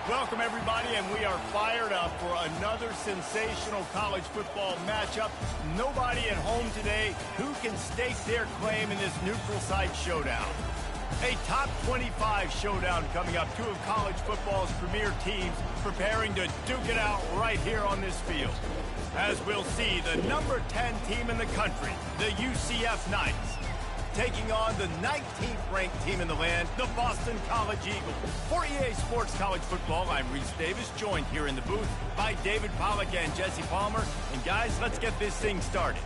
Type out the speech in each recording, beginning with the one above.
Welcome, everybody, and we are fired up for another sensational college football matchup. Nobody at home today who can stake their claim in this neutral site showdown. A top 25 showdown coming up. Two of college football's premier teams preparing to duke it out right here on this field. As we'll see, the number 10 team in the country, the UCF Knights, taking on the 19th ranked team in the land, the Boston College Eagles. For EA Sports College Football, I'm Reese Davis, joined here in the booth by David Pollack and Jesse Palmer. And guys, let's get this thing started.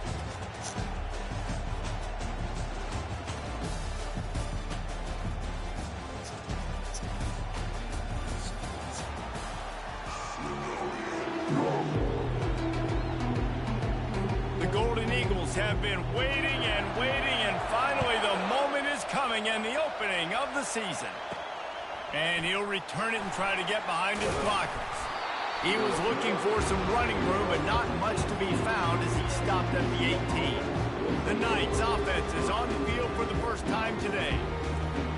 The Golden Eagles have been waiting and finally the moment is coming and the opening of the season. And he'll return it and try to get behind his blockers. He was looking for some running room, but not much to be found as he stopped at the 18. The Knights offense is on the field for the first time today.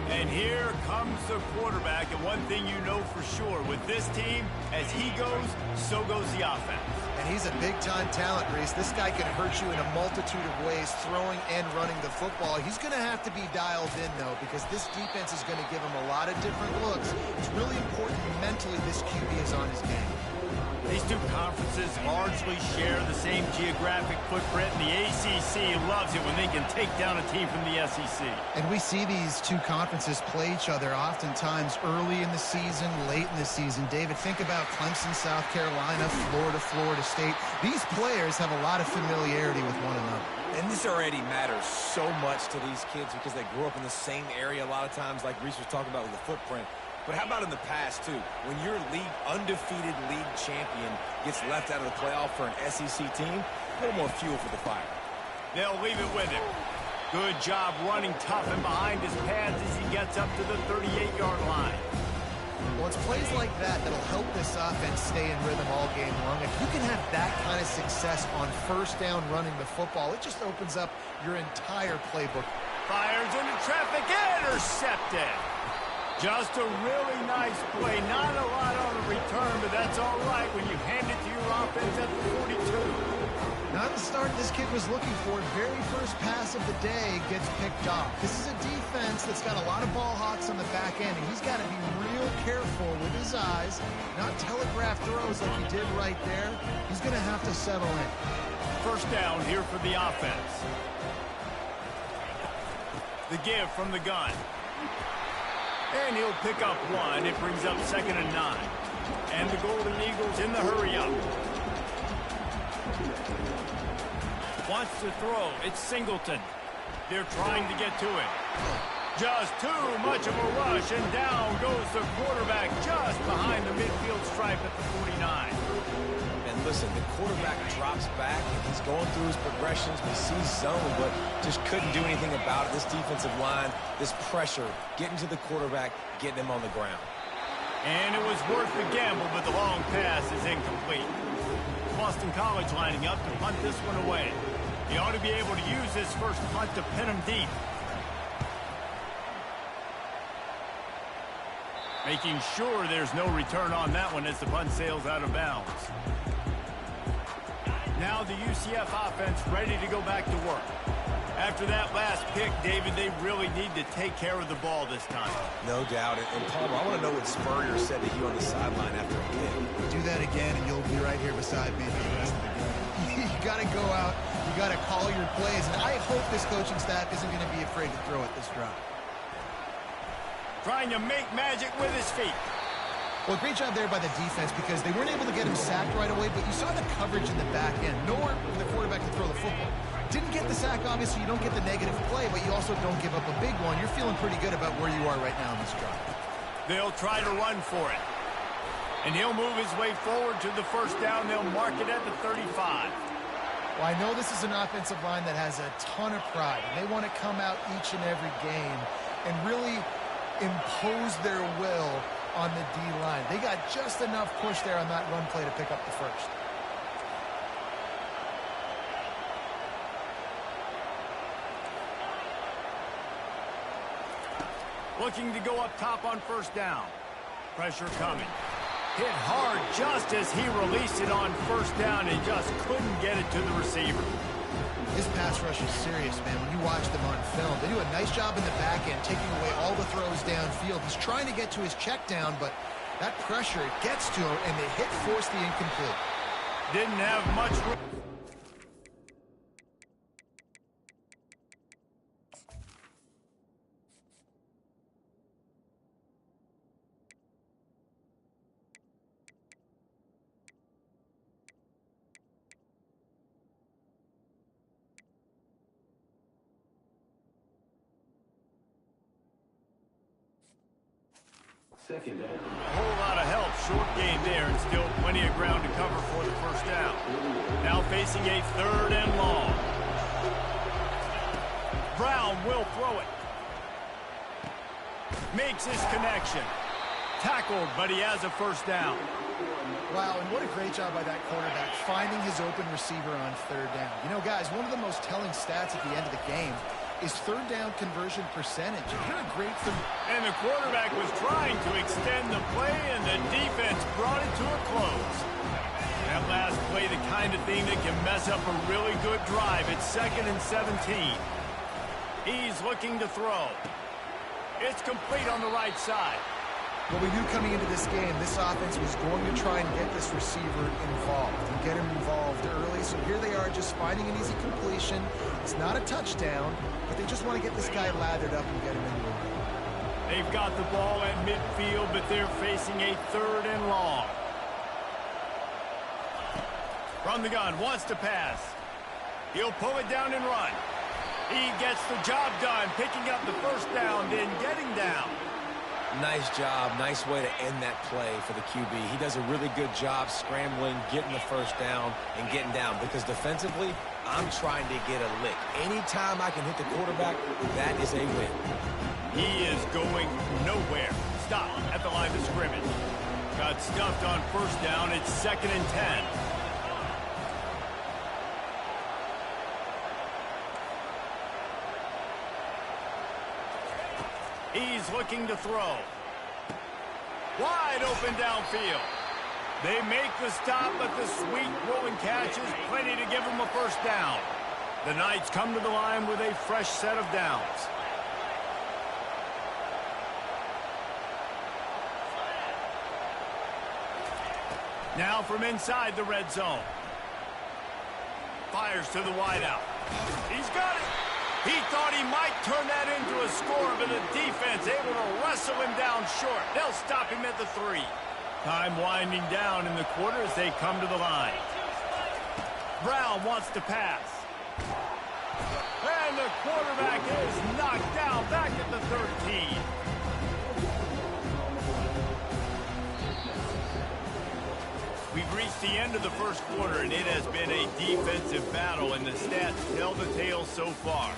And here comes the quarterback, and one thing you know for sure, with this team, as he goes, so goes the offense. And he's a big-time talent, Reese. This guy can hurt you in a multitude of ways, throwing and running the football. He's going to have to be dialed in, though, because this defense is going to give him a lot of different looks. It's really important mentally this QB is on his game. These two conferences largely share the same geographic footprint, and the ACC loves it when they can take down a team from the SEC. And we see these two conferences play each other oftentimes early in the season, late in the season. David, think about Clemson, South Carolina, Florida, Florida State. These players have a lot of familiarity with one another. And this already matters so much to these kids because they grew up in the same area a lot of times, like Reese was talking about with the footprint. But how about in the past, too? When your undefeated league champion gets left out of the playoff for an SEC team, a little more fuel for the fire. They'll leave it with him. Good job running tough and behind his pads as he gets up to the 38-yard line. Well, it's plays like that that'll help this offense stay in rhythm all game long. If you can have that kind of success on first down running the football, it just opens up your entire playbook. Fires into traffic, intercepted. Just a really nice play. Not a lot on the return, but that's all right when you hand it to your offense at the 42. Not the start this kid was looking for. Very first pass of the day gets picked off. This is a defense that's got a lot of ball hawks on the back end, and he's got to be real careful with his eyes, not telegraph throws like he did right there. He's going to have to settle in. First down here for the offense. The give from the gun. And he'll pick up one. It brings up 2nd and 9. And the Golden Eagles in the hurry-up. Wants to throw. It's Singleton. They're trying to get to it. Just too much of a rush, and down goes the quarterback just behind the midfield stripe at the 49. And listen, the quarterback drops back, and he's going through his progressions. We see zone, but just couldn't do anything about it. This defensive line, this pressure, getting to the quarterback, getting him on the ground. And it was worth the gamble, but the long pass is incomplete. Boston College lining up to punt this one away. He ought to be able to use this first punt to pin him deep. Making sure there's no return on that one as the punt sails out of bounds. Now the UCF offense ready to go back to work. After that last pick, David, they really need to take care of the ball this time. No doubt. And Palmer, I want to know what Spurrier said to you on the sideline after a kick. Do that again, and you'll be right here beside me for the rest of the game. You got to go out. You got to call your plays. And I hope this coaching staff isn't going to be afraid to throw it this drive. Trying to make magic with his feet. Well, great job there by the defense because they weren't able to get him sacked right away, but you saw the coverage in the back end. Nowhere for the quarterback to throw the football. Didn't get the sack, obviously. You don't get the negative play, but you also don't give up a big one. You're feeling pretty good about where you are right now in this drive. They'll try to run for it. And he'll move his way forward to the first down. They'll mark it at the 35. Well, I know this is an offensive line that has a ton of pride, and they want to come out each and every game and really impose their will on the D-line. They got just enough push there on that run play to pick up the first. Looking to go up top on first down. Pressure coming. Hit hard just as he released it on first down and just couldn't get it to the receiver. This pass rush is serious, man. When you watch them on film, they do a nice job in the back end, taking away all the throws downfield. He's trying to get to his check down, but that pressure, it gets to him, and the hit forced the incomplete. Didn't have much room. Second down. A whole lot of help. Short gain there, and still plenty of ground to cover for the first down. Now facing a 3rd and long. Brown will throw it. Makes his connection. Tackled, but he has a first down. Wow, and what a great job by that quarterback, finding his open receiver on 3rd down. You know, guys, one of the most telling stats at the end of the game is 3rd down conversion percentage. You're a great thing. And the quarterback was trying to extend the play, and the defense brought it to a close. That last play, the kind of thing that can mess up a really good drive. It's 2nd and 17. He's looking to throw. It's complete on the right side. Well, we knew coming into this game, this offense was going to try and get this receiver involved and get him involved early. So here they are just finding an easy completion. It's not a touchdown, but they just want to get this guy lathered up and get him into the run. They've got the ball at midfield, but they're facing a 3rd and long. From the gun, wants to pass. He'll pull it down and run. He gets the job done, picking up the first down, then getting down. Nice job. Nice way to end that play for the QB. He does a really good job scrambling, getting the first down, and getting down. Because defensively, I'm trying to get a lick. Anytime I can hit the quarterback, that is a win. He is going nowhere. Stop at the line of scrimmage. Got stuffed on first down. It's 2nd and 10. He's looking to throw. Wide open downfield. They make the stop, but the sweet rolling catch is plenty to give them a first down. The Knights come to the line with a fresh set of downs. Now from inside the red zone. Fires to the wideout. He's got it. He thought he might turn that into a score, but the defense able to wrestle him down short. They'll stop him at the 3. Time winding down in the quarter as they come to the line. Brown wants to pass. And the quarterback is knocked down back at the 13. We've reached the end of the first quarter, and it has been a defensive battle, and the stats tell the tale so far.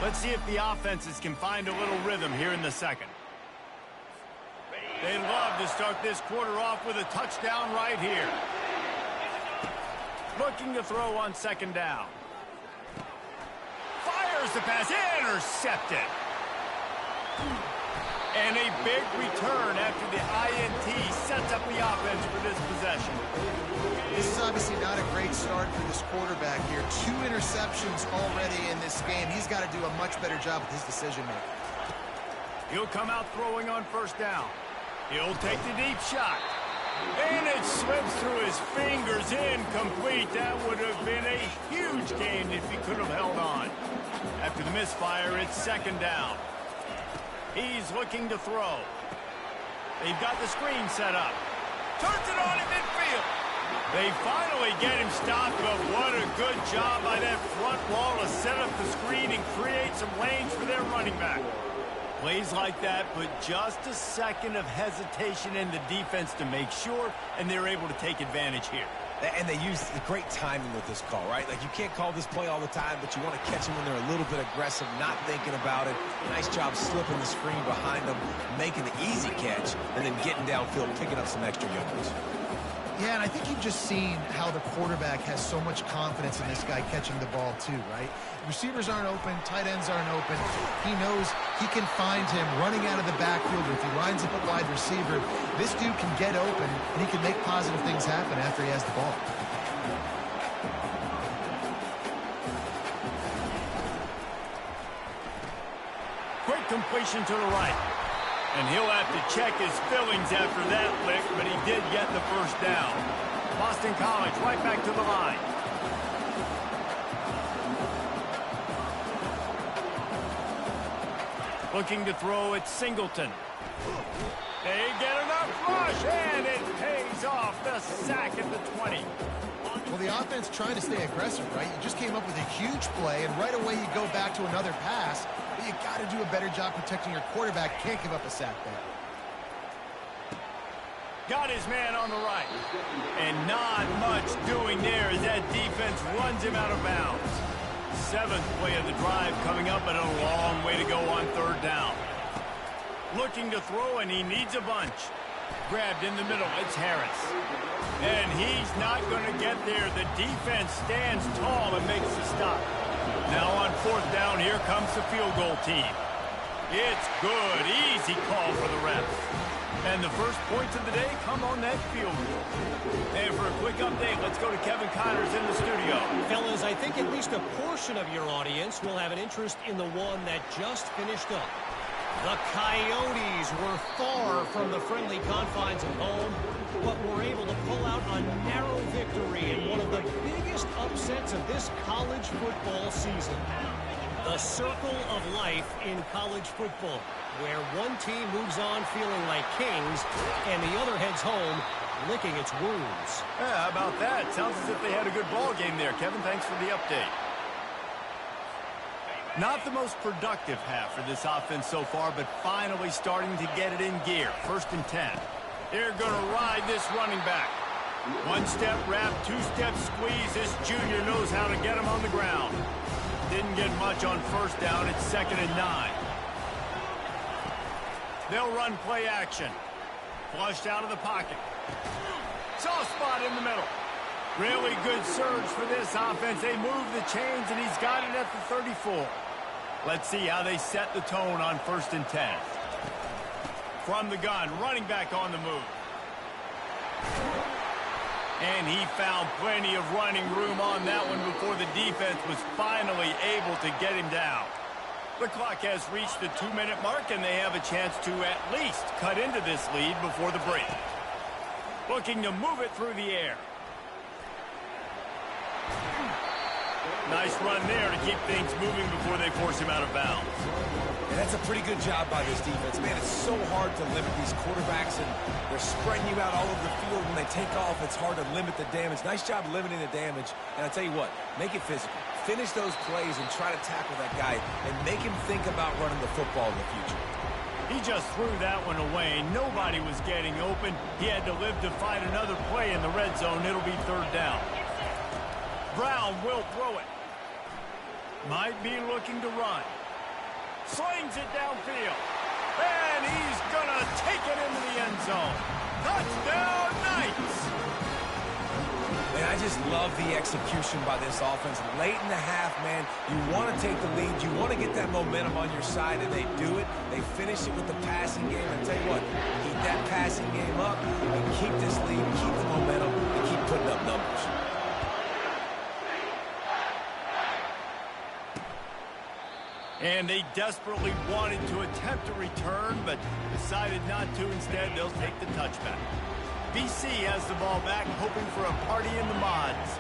Let's see if the offenses can find a little rhythm here in the second. They'd love to start this quarter off with a touchdown right here. Looking to throw on 2nd down. Fires the pass, intercepted. And a big return after the INT sets up the offense for this possession. This is obviously not a great start for this quarterback here. 2 interceptions already in this game. He's got to do a much better job with his decision-making. He'll come out throwing on first down. He'll take the deep shot. And it slips through his fingers, incomplete. That would have been a huge gain if he could have held on. After the misfire, it's 2nd down. He's looking to throw. They've got the screen set up. Turns it on at midfield. They finally get him stopped, but what a good job by that front wall to set up the screen and create some lanes for their running back. Plays like that, but just a second of hesitation in the defense to make sure, and they're able to take advantage here. And they use the great timing with this call, right? Like, you can't call this play all the time, but you want to catch them when they're a little bit aggressive, not thinking about it. Nice job slipping the screen behind them, making the easy catch, and then getting downfield, picking up some extra yards. Yeah, and I think you've just seen how the quarterback has so much confidence in this guy catching the ball too, right? Receivers aren't open, tight ends aren't open. He knows he can find him running out of the backfield, or if he lines up a wide receiver, this dude can get open, and he can make positive things happen after he has the ball. Quick completion to the right. And he'll have to check his fillings after that lick, but he did get the first down. Boston College right back to the line. Looking to throw at Singleton. They get enough rush, and it pays off. The sack at the 20. Well, the offense trying to stay aggressive, right? You just came up with a huge play, and right away you go back to another pass. But you got to do a better job protecting your quarterback. Can't give up a sack there. Got his man on the right. And not much doing there as that defense runs him out of bounds. 7th play of the drive coming up, but a long way to go on 3rd down. Looking to throw, and he needs a bunch. Grabbed in the middle, it's Harris. And he's not going to get there. The defense stands tall and makes the stop. Now on 4th down, here comes the field goal team. It's good. Easy call for the refs. And the first points of the day come on that field goal. And for a quick update, let's go to Kevin Connors in the studio. Fellas, I think at least a portion of your audience will have an interest in the one that just finished up. The Coyotes were far from the friendly confines of home, but were able to pull out a narrow victory in one of the biggest upsets of this college football season. The circle of life in college football, where one team moves on feeling like kings and the other heads home licking its wounds. Yeah, how about that? Sounds as if they had a good ball game there. Kevin, thanks for the update. Not the most productive half for this offense so far, but finally starting to get it in gear. 1st and 10. They're going to ride this running back. 1-step wrap, 2-step squeeze. This junior knows how to get him on the ground. Didn't get much on 1st down. It's 2nd and 9. They'll run play action. Flushed out of the pocket. Soft spot in the middle. Really good surge for this offense. They move the chains, and he's got it at the 34. Let's see how they set the tone on 1st and 10. From the gun, running back on the move. And he found plenty of running room on that one before the defense was finally able to get him down. The clock has reached the 2-minute mark, and they have a chance to at least cut into this lead before the break. Looking to move it through the air. Nice run there to keep things moving before they force him out of bounds. And that's a pretty good job by this defense. Man, it's so hard to limit these quarterbacks, and they're spreading you out all over the field. When they take off, it's hard to limit the damage. Nice job limiting the damage. And I tell you what, make it physical. Finish those plays and try to tackle that guy and make him think about running the football in the future. He just threw that one away. Nobody was getting open. He had to live to find another play in the red zone. It'll be 3rd down. Brown will throw it. Might be looking to run. Slings it downfield. And he's going to take it into the end zone. Touchdown, Knights! And I just love the execution by this offense. Late in the half, man, you want to take the lead. You want to get that momentum on your side, and they do it. They finish it with the passing game. And tell you what, keep that passing game up and keep this lead, keep the momentum, and keep putting up numbers. And they desperately wanted to attempt a return, but decided not to. Instead, they'll take the touchback. BC has the ball back, hoping for a party in the mods.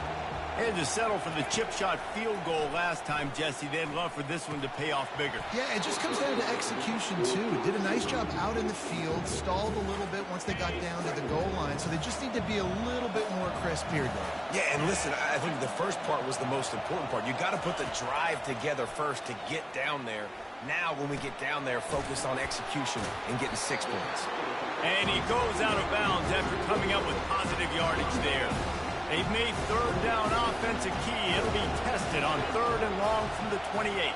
They had to settle for the chip shot field goal last time, Jesse. They'd love for this one to pay off bigger. Yeah, it just comes down to execution, too. Did a nice job out in the field, stalled a little bit once they got down to the goal line, so they just need to be a little bit more crisp here, Dave. Yeah, and listen, I think the first part was the most important part. You got to put the drive together first to get down there. Now, when we get down there, focus on execution and getting 6 points. And he goes out of bounds after coming up with positive yardage there. They've made 3rd down offense a key. It'll be tested on 3rd and long from the 28.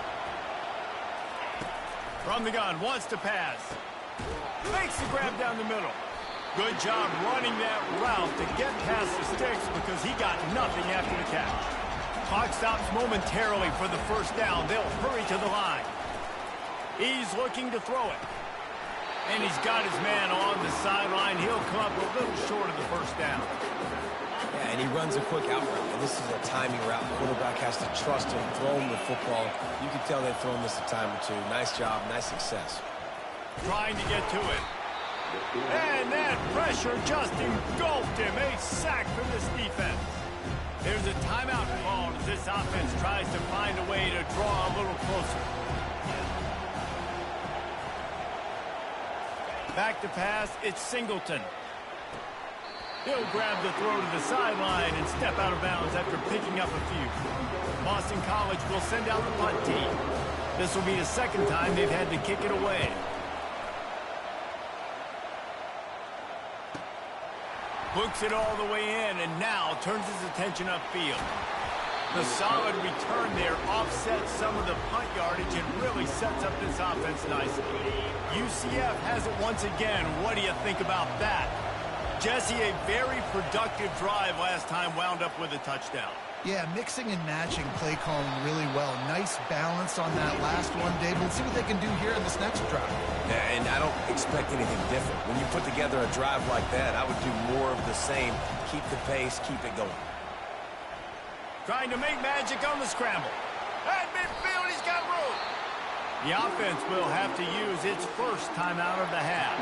From the gun, wants to pass. Makes the grab down the middle. Good job running that route to get past the sticks because he got nothing after the catch. Clock stops momentarily for the first down. They'll hurry to the line. He's looking to throw it. And he's got his man on the sideline. He'll come up a little short of the first down. Yeah, and he runs a quick out route. And this is a timing route. The quarterback has to trust him, throw him the football. You can tell they've thrown this a time or two. Nice job, nice success. Trying to get to it. And that pressure just engulfed him. A sack for this defense. There's a timeout called as this offense tries to find a way to draw a little closer. Back to pass, it's Singleton. He'll grab the throw to the sideline and step out of bounds after picking up a few. Boston College will send out the punt team. This will be the second time they've had to kick it away. Hooks it all the way in and now turns his attention upfield. The solid return there offsets some of the punt yardage and really sets up this offense nicely. UCF has it once again. What do you think about that? Jesse, a very productive drive last time wound up with a touchdown. Yeah, mixing and matching play calling really well. Nice balance on that last one, David. Let's see what they can do here in this next drive. Yeah, and I don't expect anything different. When you put together a drive like that, I would do more of the same. Keep the pace, keep it going. Trying to make magic on the scramble. At midfield, he's got room. The offense will have to use its first timeout of the half.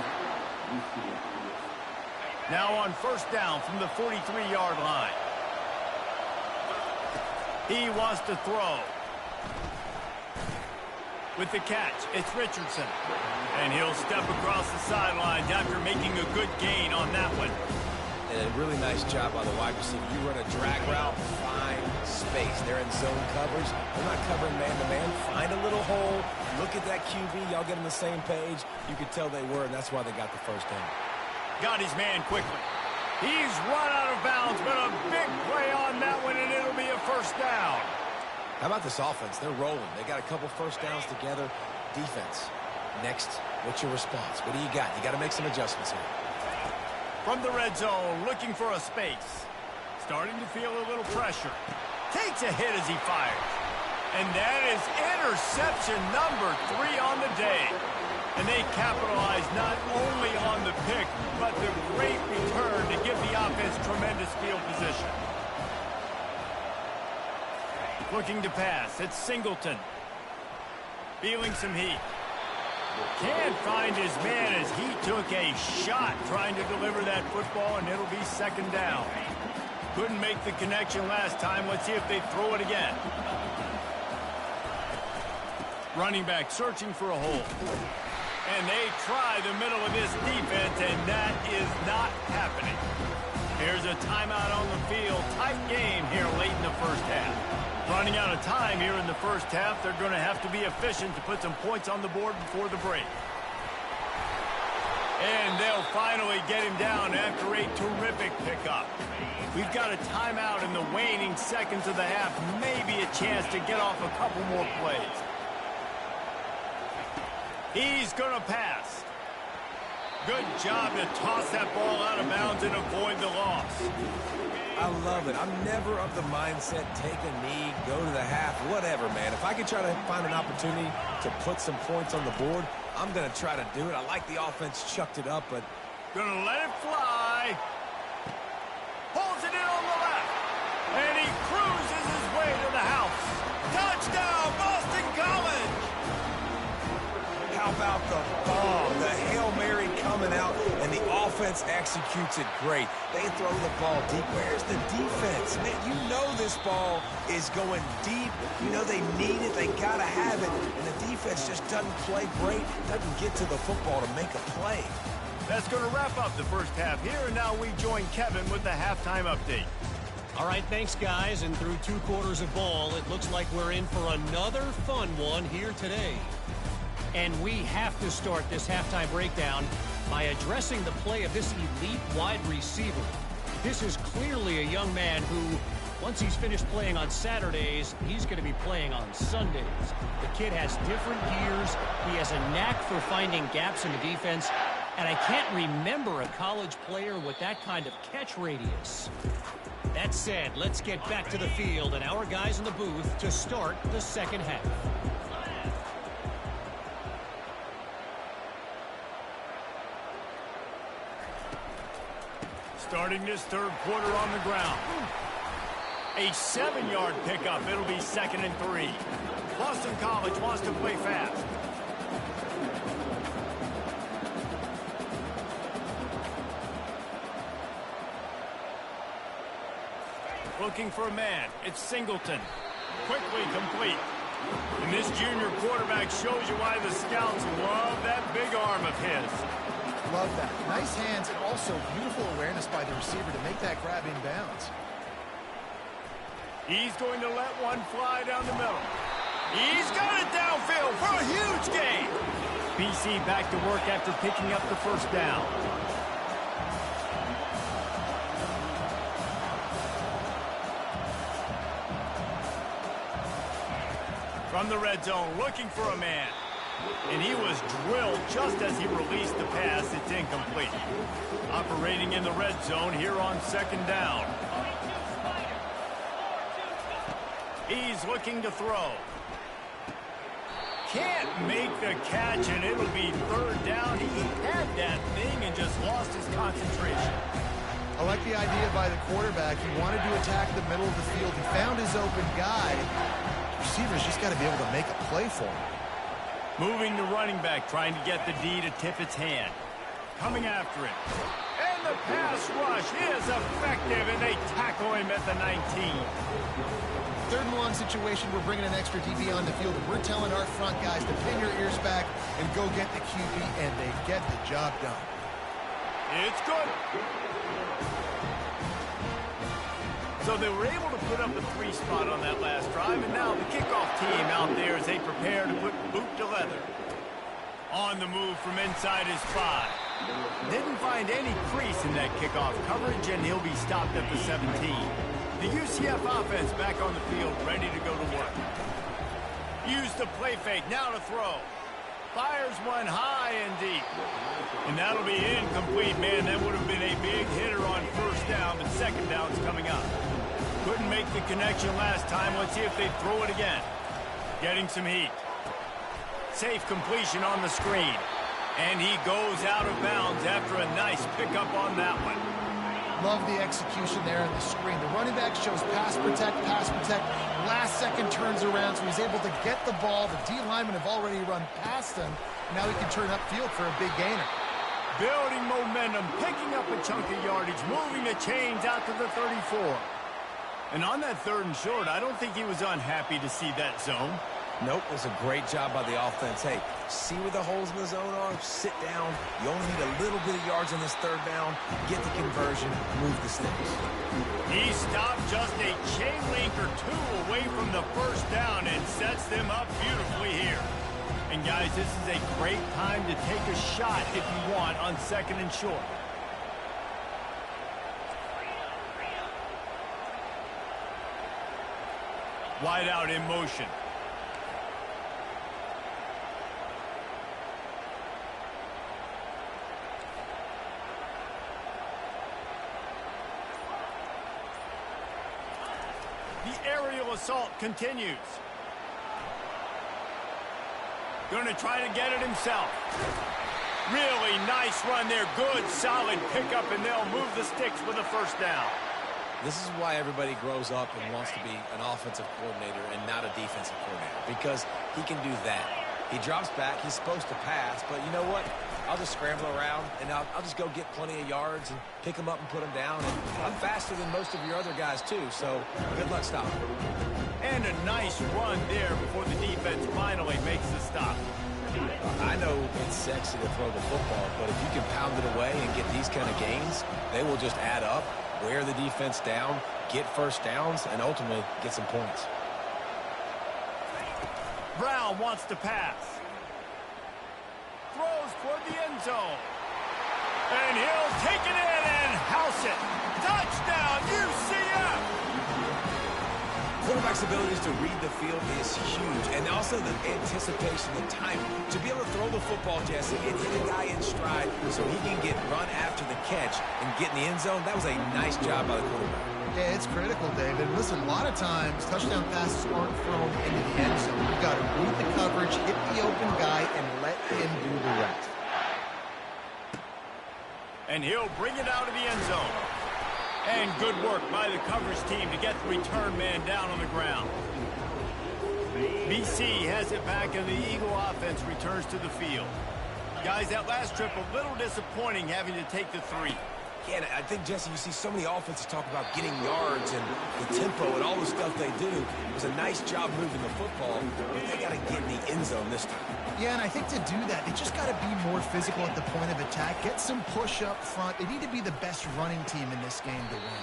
Now on first down from the 43-yard line. He wants to throw. With the catch, it's Richardson. And he'll step across the sidelines after making a good gain on that one. And a really nice job by the wide receiver. You run a drag route, find space. They're in zone coverage. They're not covering man-to-man. Find a little hole. Look at that QB. Y'all get on the same page. You could tell they were, and that's why they got the first down. Got his man quickly. He's run out of bounds, but a big play on that one, and it'll be a first down. How about this offense? They're rolling. They got a couple first downs together. Defense. Next, what's your response? What do you got? You got to make some adjustments here. From the red zone, looking for a space. Starting to feel a little pressure. Takes a hit as he fires. And that is interception number 3 on the day. And they capitalize not only on the pick, but the great return to give the offense tremendous field position. Looking to pass, it's Singleton. Feeling some heat. Can't find his man as he took a shot trying to deliver that football, and it'll be second down. Couldn't make the connection last time. Let's see if they throw it again. Running back searching for a hole. And they try the middle of this defense, and that is not happening. Here's a timeout on the field. Tight game here late in the first half. Running out of time here in the first half. They're going to have to be efficient to put some points on the board before the break. And they'll finally get him down after a terrific pickup. We've got a timeout in the waning seconds of the half. Maybe a chance to get off a couple more plays. He's going to pass. Good job to toss that ball out of bounds and avoid the loss. I love it. I'm never of the mindset, take a knee, go to the half, whatever, man. If I could try to find an opportunity to put some points on the board, I'm going to try to do it. I like the offense chucked it up, but... Gonna let it fly. Holds it in on the left. And he cruises his way to the house. Touchdown, Boston College! How about the bomb? The Hail Mary coming out, and the offense executes it great. They throw the ball deep. Where's the defense? Man, you know this ball is going deep. You know they need it. They got to have it. And the defense just doesn't play great, doesn't get to the football to make a play. That's going to wrap up the first half here, and now we join Kevin with the halftime update. All right, thanks, guys. And through 2 quarters of ball, it looks like we're in for another fun one here today. And we have to start this halftime breakdown by addressing the play of this elite wide receiver. This is clearly a young man who, once he's finished playing on Saturdays, he's going to be playing on Sundays. The kid has different gears. He has a knack for finding gaps in the defense. And I can't remember a college player with that kind of catch radius. That said, let's get back to the field and our guys in the booth to start the second half. Starting this third quarter on the ground. A 7-yard pickup. It'll be 2nd and 3. Boston College wants to play fast. Looking for a man. It's Singleton. Quickly complete. And this junior quarterback shows you why the scouts love that big arm of his. Love that. Nice hands and also beautiful awareness by the receiver to make that grab in bounds. He's going to let one fly down the middle. He's got it downfield for a huge gain. BC back to work after picking up the first down. From the red zone, looking for a man. And he was drilled just as he released the pass. It's incomplete. Operating in the red zone here on 2nd down. He's looking to throw. Can't make the catch, and it'll be 3rd down. He had that thing and just lost his concentration. I like the idea by the quarterback. He wanted to attack the middle of the field. He found his open guy. The receiver's just got to be able to make a play for him. Moving to running back, trying to get the D to tip its hand. Coming after it. And the pass rush is effective, and they tackle him at the 19. 3rd and 1 situation, we're bringing an extra DB on the field, and we're telling our front guys to pin your ears back and go get the QB, and they get the job done. It's good. So they were able to put up a 3 spot on that last drive, and now the kickoff team out there as they prepare to put boot to leather. On the move from inside his 5. Didn't find any crease in that kickoff coverage, and he'll be stopped at the 17. The UCF offense back on the field, ready to go to work. Use the play fake, now to throw. Fires one high and deep. And that'll be incomplete, man. That would have been a big hitter on 1st down, but 2nd down's coming up. Couldn't make the connection last time. Let's see if they throw it again. Getting some heat. Safe completion on the screen. And he goes out of bounds after a nice pickup on that one. Love the execution there on the screen. The running back shows pass protect, last second turns around, so he's able to get the ball. The D linemen have already run past him. Now he can turn upfield for a big gainer. Building momentum, picking up a chunk of yardage, moving the chains out to the 34. And on that 3rd and short, I don't think he was unhappy to see that zone. Nope, it was a great job by the offense. Hey, see where the holes in the zone are? Sit down. You only need a little bit of yards on this 3rd down. Get the conversion. Move the sticks. He stopped just a chain link or 2 away from the 1st down and sets them up beautifully here. And guys, this is a great time to take a shot if you want on 2nd and short. Wide out in motion. The aerial assault continues. Going to try to get it himself. Really nice run there. Good, solid pickup, and they'll move the sticks with a 1st down. This is why everybody grows up and wants to be an offensive coordinator and not a defensive coordinator, because he can do that. He drops back. He's supposed to pass, but you know what? I'll just scramble around, and I'll just go get plenty of yards and pick them up and put them down. And I'm faster than most of your other guys, too, so good luck stopping. And a nice run there before the defense finally makes the stop. I know it's sexy to throw the football, but if you can pound it away and get these kind of gains, they will just add up, wear the defense down, get 1st downs, and ultimately get some points. Brown wants to pass. Throws toward the end zone. And he'll take it in and house it. Touchdown, UCF! Quarterback quarterback's abilities to read the field is huge, and also the anticipation, the timing. To be able to throw the football, Jesse, and hit a guy in stride so he can get run after the catch and get in the end zone, that was a nice job by the quarterback. Yeah, it's critical, David. Listen, a lot of times, touchdown passes aren't thrown into the end zone. You've got to read the coverage, hit the open guy, and let him do the rest. And he'll bring it out of the end zone. And good work by the coverage team to get the return man down on the ground. BC has it back, and the Eagle offense returns to the field. Guys, that last trip, a little disappointing having to take the 3. Yeah, and I think, Jesse, you see so many offenses talk about getting yards and the tempo and all the stuff they do. It was a nice job moving the football, but they got to get in the end zone this time. Yeah, and I think to do that, they just got to be more physical at the point of attack, get some push up front. They need to be the best running team in this game to win.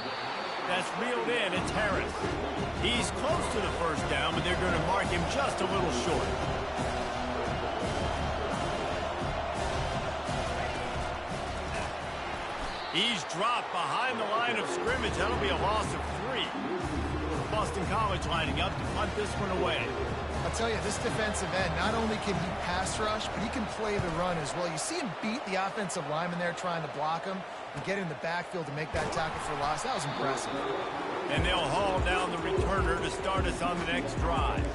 That's reeled in. It's Harris. He's close to the first down, but they're going to mark him just a little short. He's dropped behind the line of scrimmage. That'll be a loss of 3. Boston College lining up to punt this one away. I'll tell you, this defensive end, not only can he pass rush, but he can play the run as well. You see him beat the offensive lineman there trying to block him and get in the backfield to make that tackle for loss. That was impressive. And they'll haul down the returner to start us on the next drive.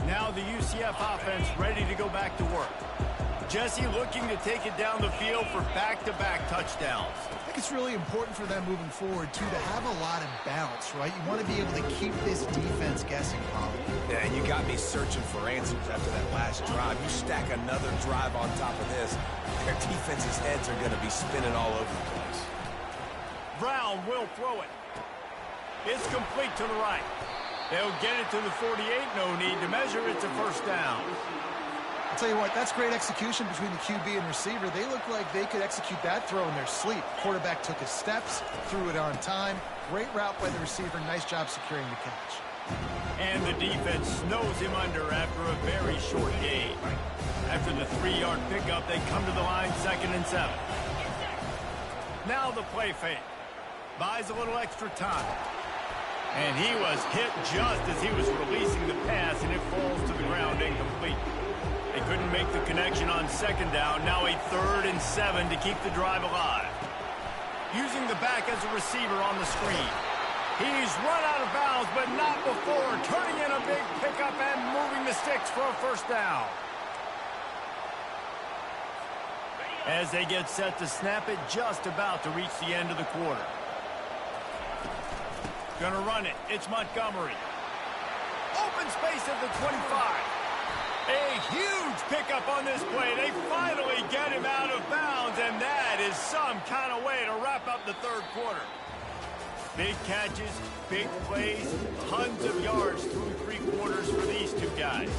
Now the UCF offense ready to go back to work. Jesse looking to take it down the field for back-to-back touchdowns. I think it's really important for them moving forward, too, to have a lot of bounce, right? You want to be able to keep this defense guessing, Polly. Yeah, and you got me searching for answers after that last drive. You stack another drive on top of this, their defense's heads are going to be spinning all over the place. Brown will throw it. It's complete to the right. They'll get it to the 48. No need to measure. It's a first down. I'll tell you what, that's great execution between the QB and receiver. They look like they could execute that throw in their sleep. Quarterback took his steps, threw it on time. Great route by the receiver. Nice job securing the catch. And the defense snows him under after a very short gain. After the 3-yard pickup, they come to the line 2nd and 7. Now the play fake. Buys a little extra time. And he was hit just as he was releasing the pass, and it falls to the ground incomplete. They couldn't make the connection on 2nd down. Now a 3rd and 7 to keep the drive alive. Using the back as a receiver on the screen. He's run out of bounds, but not before. Turning in a big pickup and moving the sticks for a first down. As they get set to snap it, just about to reach the end of the quarter. Gonna run it. It's Montgomery. Open space at the 25. A huge pickup on this play. They finally get him out of bounds, and that is some kind of way to wrap up the 3rd quarter. Big catches, big plays, tons of yards through 3 quarters for these 2 guys.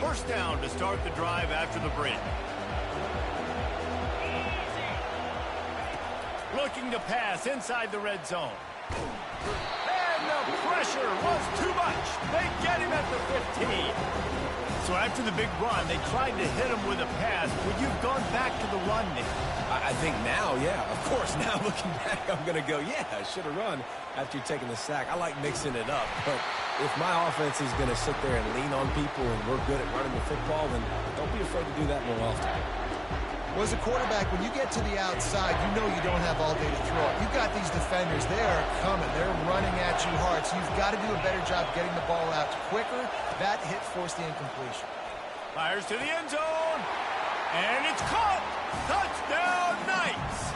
First down to start the drive after the break. Looking to pass inside the red zone. And the pressure was too much. They get him at the 15. So after the big run, they tried to hit him with a pass. Would you have gone back to the run, Nick? I think now, yeah. Of course, now looking back, I'm going to go, yeah, I should have run after taking the sack. I like mixing it up. But if my offense is going to sit there and lean on people and we're good at running the football, then don't be afraid to do that more often. Well, as a quarterback, when you get to the outside, you know you don't have all day to throw it. You've got these defenders. They are coming. They're running at you hard. So you've got to do a better job getting the ball out quicker. That hit forced the incompletion. Fires to the end zone. And it's caught. Touchdown, Knights.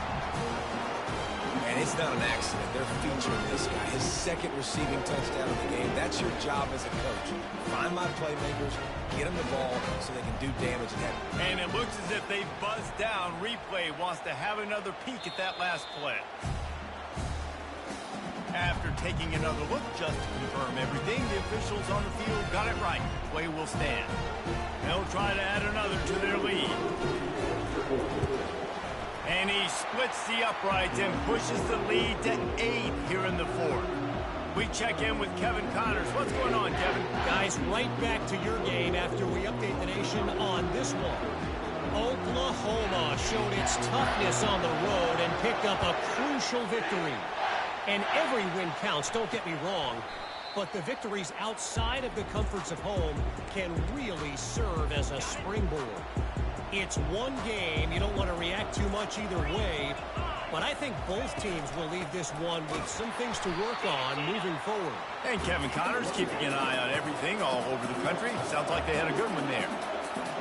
And it's not an accident. They're featuring this guy. His 2nd receiving touchdown of the game. That's your job as a coach. Find my playmakers, get them the ball so they can do damage and have. And it looks as if they buzzed down. Replay wants to have another peek at that last play. After taking another look just to confirm everything, the officials on the field got it right. Play will stand. They'll try to add another to their lead. And he splits the uprights and pushes the lead to 8 here in the 4th. We check in with Kevin Connors. What's going on, Kevin? Guys, right back to your game after we update the nation on this one. Oklahoma showed its toughness on the road and picked up a crucial victory. And every win counts, don't get me wrong, but the victories outside of the comforts of home can really serve as a springboard. It's one game. You don't want to react too much either way, but I think both teams will leave this one with some things to work on moving forward. And Kevin Connors keeping an eye on everything all over the country. Sounds like they had a good one there.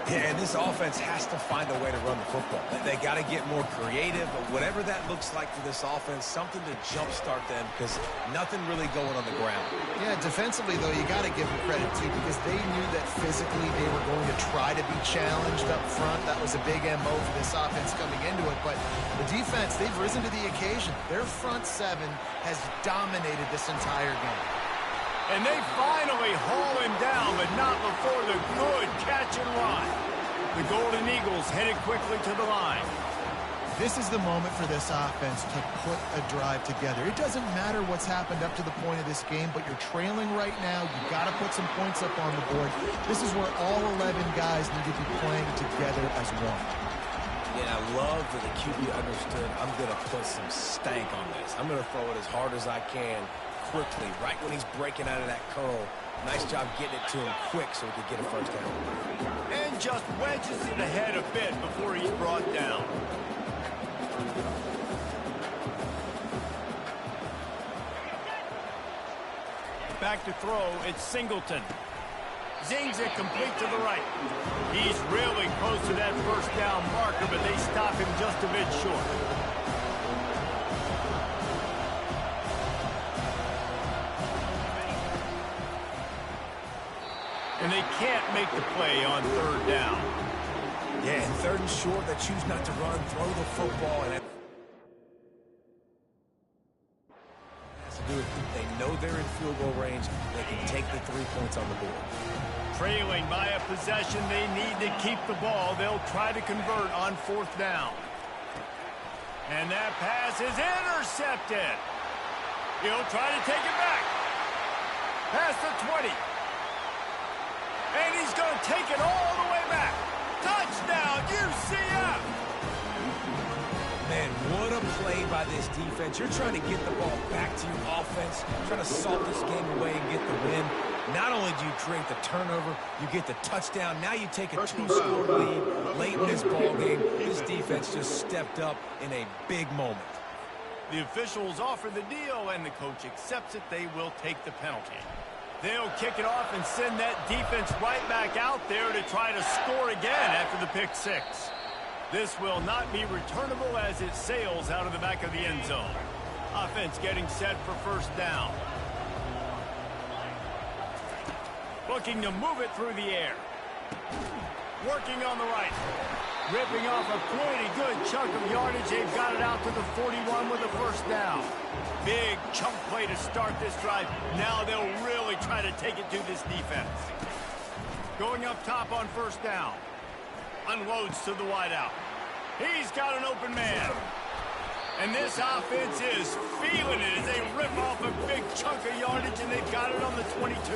Yeah, and this offense has to find a way to run the football. They got to get more creative, but whatever that looks like for this offense, something to jumpstart them because nothing really going on the ground. Yeah, defensively, though, you got to give them credit, too, because they knew that physically they were going to try to be challenged up front. That was a big MO for this offense coming into it, but the defense, they've risen to the occasion. Their front seven has dominated this entire game. And they finally haul him down, but not before the good catch and run. The Golden Eagles headed quickly to the line. This is the moment for this offense to put a drive together. It doesn't matter what's happened up to the point of this game, but you're trailing right now. You've got to put some points up on the board. This is where all 11 guys need to be playing together as one. Yeah, I love that the QB understood I'm going to put some stank on this. I'm going to throw it as hard as I can quickly, right when he's breaking out of that curl. Nice job getting it to him quick so he could get a first down. And just wedges it ahead a bit before he's brought down. Back to throw, it's Singleton. Zings it complete to the right. He's really close to that first down marker, but they stop him just a bit short. And they can't make the play on third down. Yeah, and third and short, they choose not to run, throw the football, and they know they're in field goal range. They can take the 3 points on the board. Trailing by a possession, they need to keep the ball. They'll try to convert on fourth down. And that pass is intercepted. He'll try to take it back. Past the 20. And he's going to take it all the way back. Touchdown, UCF! Man, what a play by this defense. You're trying to get the ball back to your offense, trying to salt this game away and get the win. Not only do you create the turnover, you get the touchdown. Now you take a 2-score lead late in this ball game. This defense just stepped up in a big moment. The officials offer the deal, and the coach accepts it. They will take the penalty. They'll kick it off and send that defense right back out there to try to score again after the pick six. This will not be returnable as it sails out of the back of the end zone. Offense getting set for first down. Looking to move it through the air. Working on the right. Ripping off a pretty good chunk of yardage. They've got it out to the 41 with a first down. Big chunk play to start this drive. Now they'll really try to take it to this defense. Going up top on first down. Unloads to the wideout. He's got an open man. And this offense is feeling it as they rip off a big chunk of yardage, and they've got it on the 22.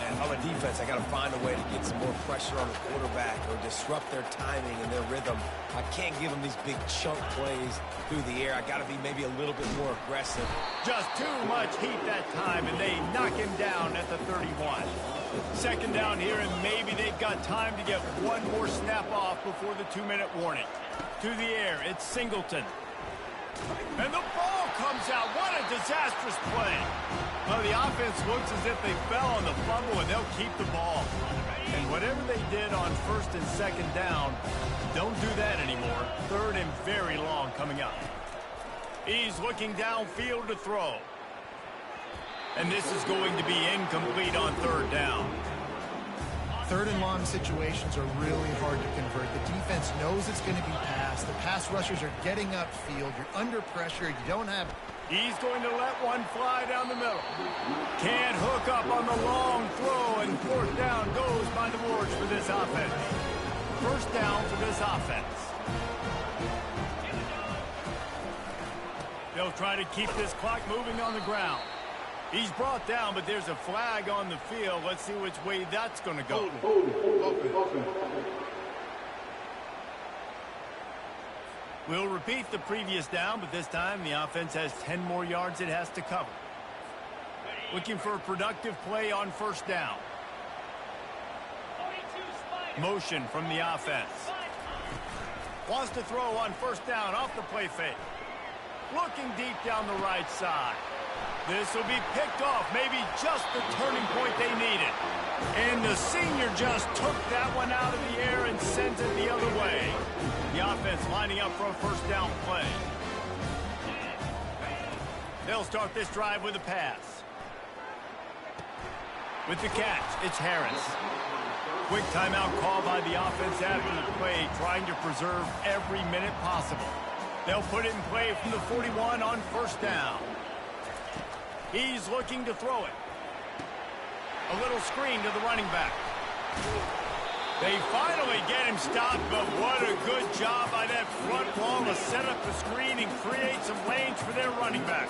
And on the defense, I got to find a way to get some more pressure on the quarterback or disrupt their timing and their rhythm. I can't give them these big chunk plays through the air. I got to be maybe a little bit more aggressive. Just too much heat that time, and they knock him down at the 31. Second down here, and maybe they've got time to get one more snap off before the 2-minute warning. To the air, it's Singleton. And the ball comes out. What a disastrous play. Well, the offense looks as if they fell on the fumble, and they'll keep the ball. And whatever they did on first and second down, don't do that anymore. Third and very long coming up. He's looking downfield to throw. And this is going to be incomplete on third down. Third and long situations are really hard to convert. The defense knows it's going to be passed. The pass rushers are getting upfield. You're under pressure. You don't have... He's going to let one fly down the middle. Can't hook up on the long throw, and fourth down goes by the boards for this offense. First down for this offense. They'll try to keep this clock moving on the ground. He's brought down, but there's a flag on the field. Let's see which way that's going to go. We'll repeat the previous down, but this time the offense has 10 more yards it has to cover. Looking for a productive play on first down. Motion from the offense. Wants to throw on first down off the play fake. Looking deep down the right side. This will be picked off, maybe just the turning point they needed. And the senior just took that one out of the air and sends it the other way. The offense lining up for a first down play. They'll start this drive with a pass. With the catch, it's Harris. Quick timeout call by the offense after the play, trying to preserve every minute possible. They'll put it in play from the 41 on first down. He's looking to throw it. A little screen to the running back. They finally get him stopped, but what a good job by that front wall to set up the screen and create some lanes for their running back.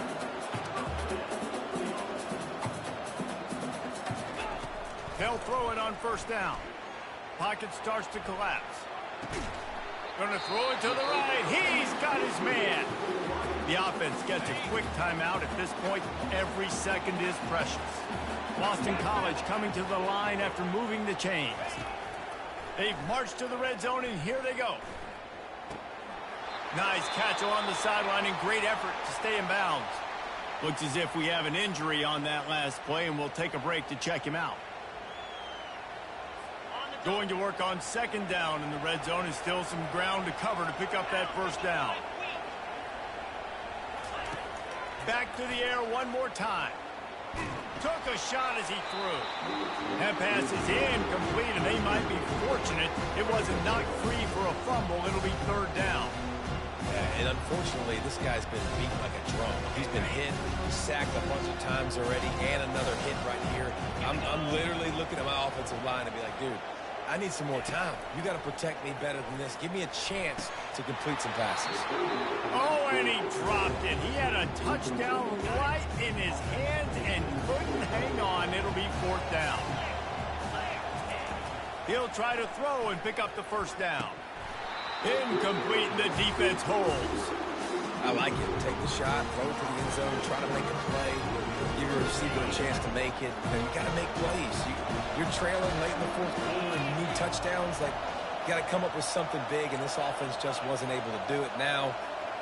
They'll throw it on first down. Pocket starts to collapse. Gonna throw it to the right. He's got his man. The offense gets a quick timeout. At this point, every second is precious. Boston College coming to the line after moving the chains. They've marched to the red zone, and here they go. Nice catch along the sideline and great effort to stay in bounds. Looks as if we have an injury on that last play, and we'll take a break to check him out. Going to work on second down in the red zone, and still some ground to cover to pick up that first down. Back to the air one more time. Took a shot as he threw. That pass is incomplete, and they might be fortunate it wasn't knocked free for a fumble. It'll be third down. Yeah, and unfortunately, this guy's been beaten like a drum. He's been hit, sacked a bunch of times already, and another hit right here. I'm literally looking at my offensive line and be like, dude, I need some more time. You got to protect me better than this. Give me a chance to complete some passes. Oh, and he dropped it. He had a touchdown right in his hands and couldn't hang on. It'll be fourth down. He'll try to throw and pick up the first down. Incomplete, the defense holds. I like it. Take the shot, throw it to the end zone, try to make a play, give your receiver a chance to make it. You got to make plays. You're trailing late in the fourth quarter and you need touchdowns. Like, you got to come up with something big, and this offense just wasn't able to do it. Now,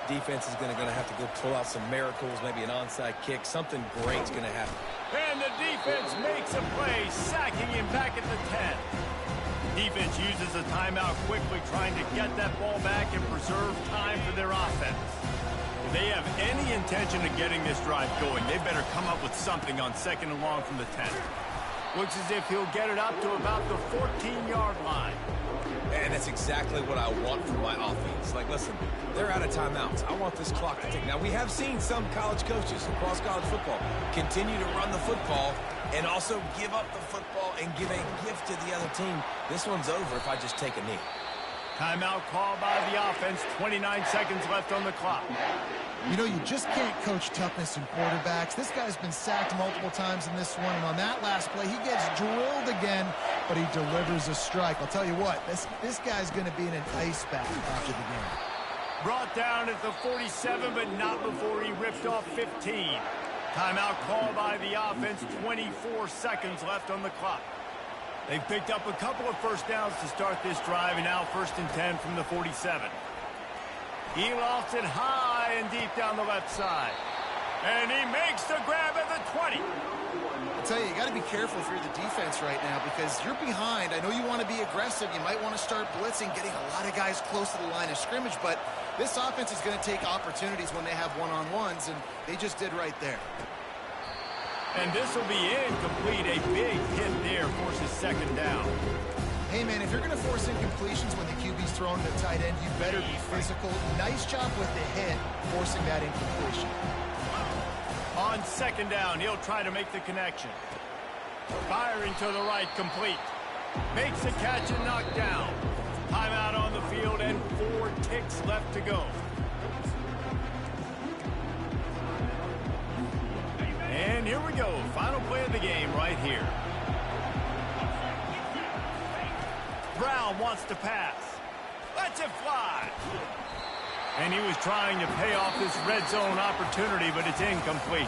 defense is going to have to go pull out some miracles, maybe an onside kick. Something great's going to happen. And the defense makes a play, sacking him back at the 10. Defense uses a timeout quickly, trying to get that ball back and preserve time for their offense. If they have any intention of getting this drive going, they better come up with something on second and long from the 10. Looks as if he'll get it up to about the 14-yard line. And that's exactly what I want from my offense. Like, listen, they're out of timeouts. I want this clock to tick. Now, we have seen some college coaches across college football continue to run the football and also give up the football and give a gift to the other team. This one's over if I just take a knee. Timeout call by the offense. 29 seconds left on the clock. You know, you just can't coach toughness in quarterbacks. This guy's been sacked multiple times in this one, and on that last play, he gets drilled again, but he delivers a strike. I'll tell you what, this guy's going to be in an ice bath after the game. Brought down at the 47, but not before he ripped off 15. Timeout call by the offense. 24 seconds left on the clock. They've picked up a couple of first downs to start this drive, and now first and 10 from the 47. He lofts it high and deep down the left side. And he makes the grab at the 20. I'll tell you, you got to be careful if you're the defense right now because you're behind. I know you want to be aggressive. You might want to start blitzing, getting a lot of guys close to the line of scrimmage, but this offense is going to take opportunities when they have one-on-ones, and they just did right there. And this will be incomplete. A big hit there forces second down. Hey, man, if you're going to force incompletions when the QB's throwing to the tight end, you better be physical. Nice job with the hit, forcing that incompletion. On second down, he'll try to make the connection. Firing to the right, complete. Makes the catch and knocked down. Timeout on the field and 4 ticks left to go. And here we go. Final play of the game right here. Brown wants to pass. Lets it fly. And he was trying to pay off this red zone opportunity, but it's incomplete.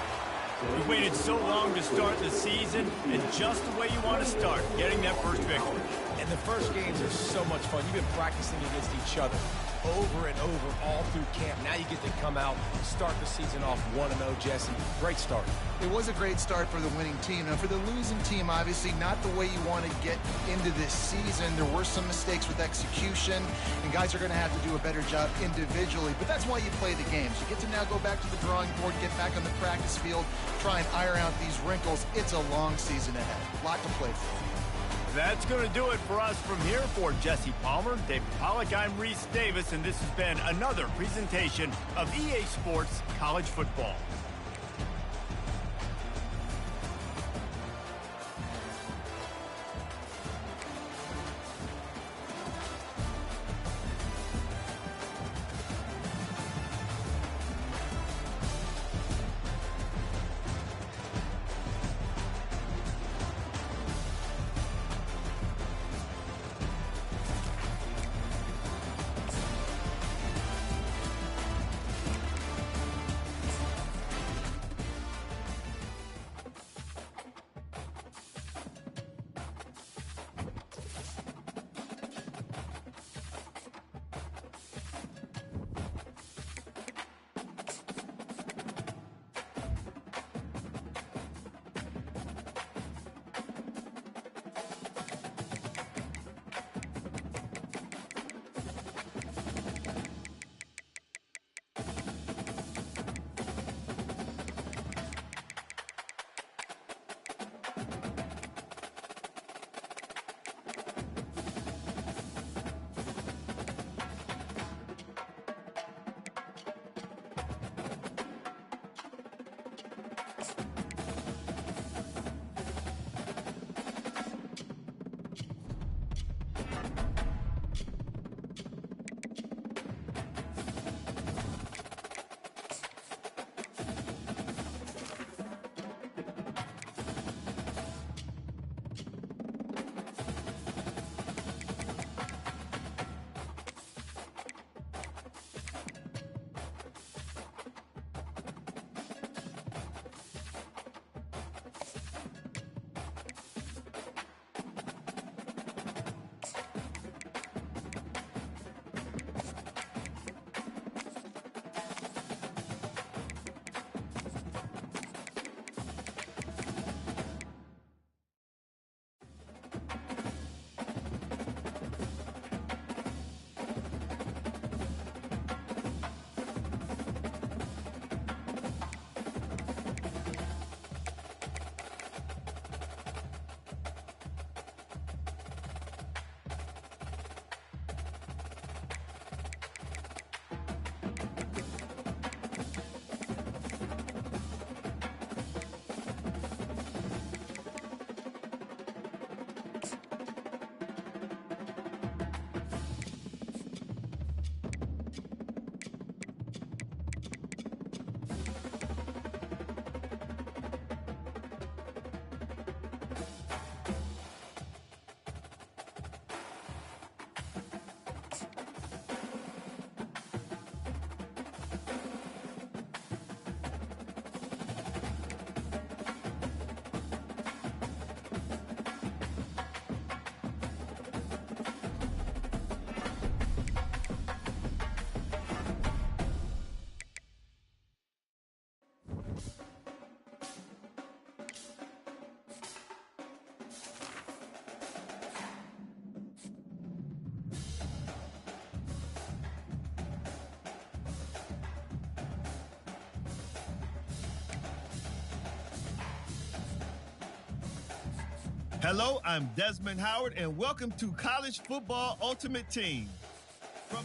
You waited so long to start the season, and just the way you want to start, getting that first victory. And the first games are so much fun. You've been practicing against each other over and over all through camp. Now you get to come out, start the season off 1-0, Jesse. Great start. It was a great start for the winning team. Now, for the losing team, obviously not the way you want to get into this season. There were some mistakes with execution, and guys are going to have to do a better job individually. But that's why you play the games. You get to now go back to the drawing board, get back on the practice field, try and iron out these wrinkles. It's a long season ahead. A lot to play for. That's going to do it for us from here. For Jesse Palmer, David Pollack, I'm Reese Davis, and this has been another presentation of EA Sports College Football. Hello, I'm Desmond Howard, and welcome to College Football Ultimate Team. From